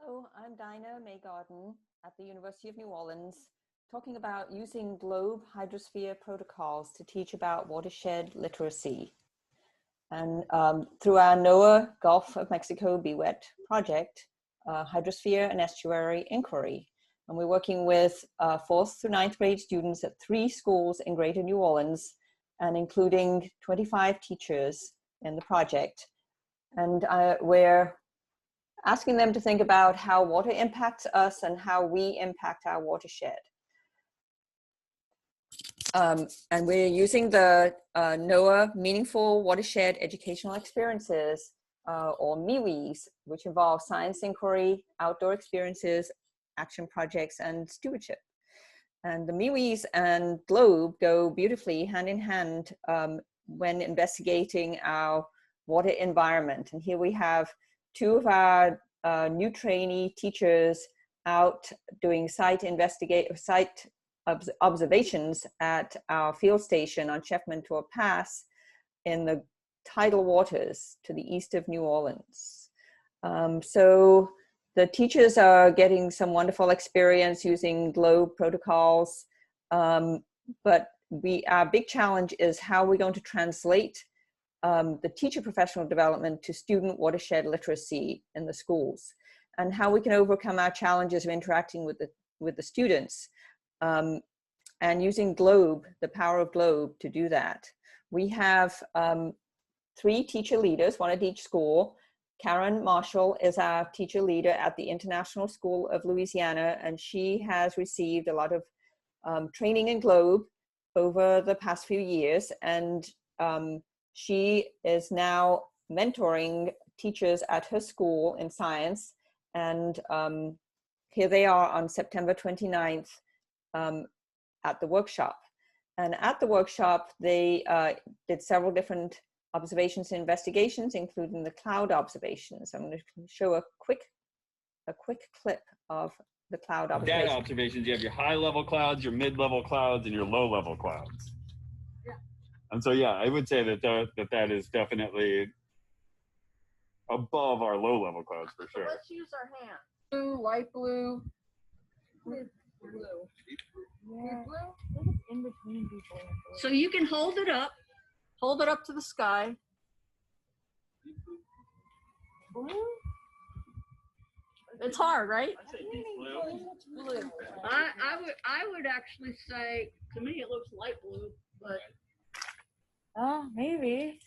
Hello, I'm Diane Maygarden at the University of New Orleans, talking about using GLOBE Hydrosphere protocols to teach about watershed literacy. And through our NOAA Gulf of Mexico BWET project, Hydrosphere and Estuary Inquiry. And we're working with 4th through 9th grade students at 3 schools in Greater New Orleans, and including 25 teachers in the project. And we're asking them to think about how water impacts us and how we impact our watershed. And we're using the NOAA Meaningful Watershed Educational Experiences, or MIWEs, which involve science inquiry, outdoor experiences, action projects, and stewardship. And the MIWEs and GLOBE go beautifully hand in hand when investigating our water environment. And here we have 2 of our new trainee teachers out doing site observations at our field station on Chef Mentor Pass in the tidal waters to the east of New Orleans. So the teachers are getting some wonderful experience using GLOBE protocols, but our big challenge is how we're going to translate the teacher professional development to student watershed literacy in the schools, and how we can overcome our challenges of interacting with the students, and using GLOBE, the power of GLOBE, to do that. We have 3 teacher leaders, 1 at each school. Karen Marshall is our teacher leader at the International School of Louisiana, and she has received a lot of training in GLOBE over the past few years, and she is now mentoring teachers at her school in science, and here they are on September 29th at the workshop. And at the workshop, they did several different observations and investigations, including the cloud observations. I'm going to show a quick clip of the cloud observations. Data observations, you have your high-level clouds, your mid-level clouds, and your low-level clouds. And so, yeah, I would say that is definitely above our low-level clouds for sure. So let's use our hand. Blue, light blue, blue. Yeah. Blue? In between people. So you can hold it up to the sky. Blue? It's hard, right? I say blue. Blue. I would actually say, to me it looks light blue, but maybe.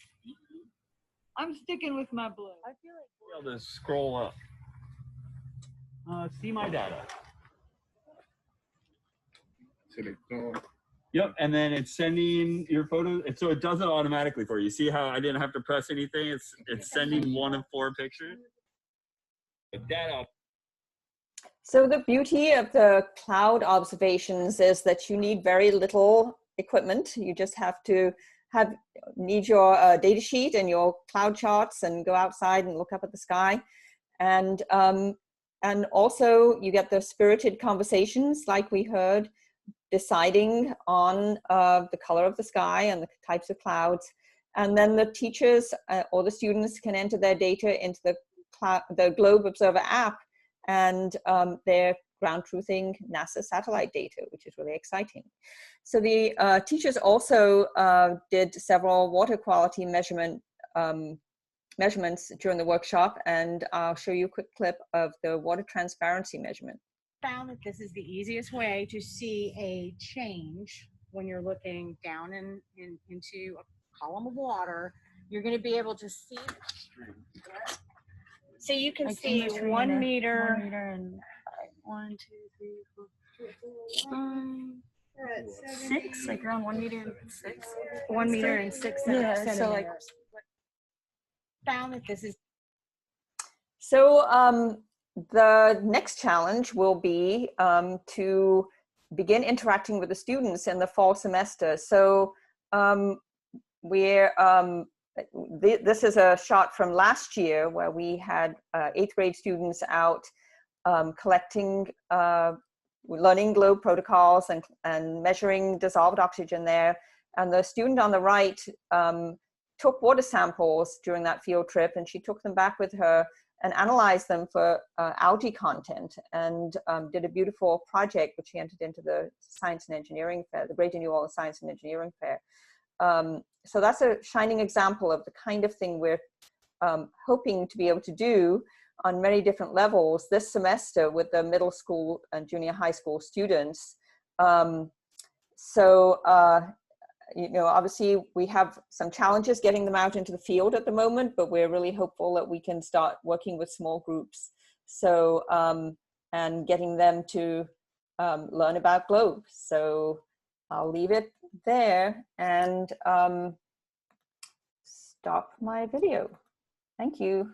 I'm sticking with my blue. I feel like Be able to scroll up. See my data. Yep, and then it's sending your photos, so it does it automatically for you. See how I didn't have to press anything? It's sending 1 of 4 pictures. The data. So the beauty of the cloud observations is that you need very little equipment. You just have to need your data sheet and your cloud charts and go outside and look up at the sky. And also you get the spirited conversations like we heard, deciding on the color of the sky and the types of clouds. And then the teachers or the students can enter their data into the GLOBE Observer app, and they're ground truthing NASA satellite data, which is really exciting. So the teachers also did several water quality measurements during the workshop, and I'll show you a quick clip of the water transparency measurement. Found that this is the easiest way to see a change when you're looking down into a column of water. You're going to be able to see. So you can see 1 meter. 1 meter and 1, 2, 3, 4, 5, 6, like around 1 meter and 6. 1 meter and 6 centimeters. Yeah, so like found that this is. So the next challenge will be to begin interacting with the students in the fall semester. So this is a shot from last year where we had 8th grade students out collecting, learning GLOBE protocols and measuring dissolved oxygen there. And the student on the right took water samples during that field trip, and she took them back with her and analyzed them for algae content, and did a beautiful project which he entered into the Science and Engineering Fair, the Greater New Orleans Science and Engineering Fair. So that's a shining example of the kind of thing we're hoping to be able to do on many different levels this semester with the middle school and junior high school students. You know, obviously we have some challenges getting them out into the field at the moment, but we're really hopeful that we can start working with small groups. So, and getting them to learn about GLOBE. So I'll leave it there and stop my video. Thank you.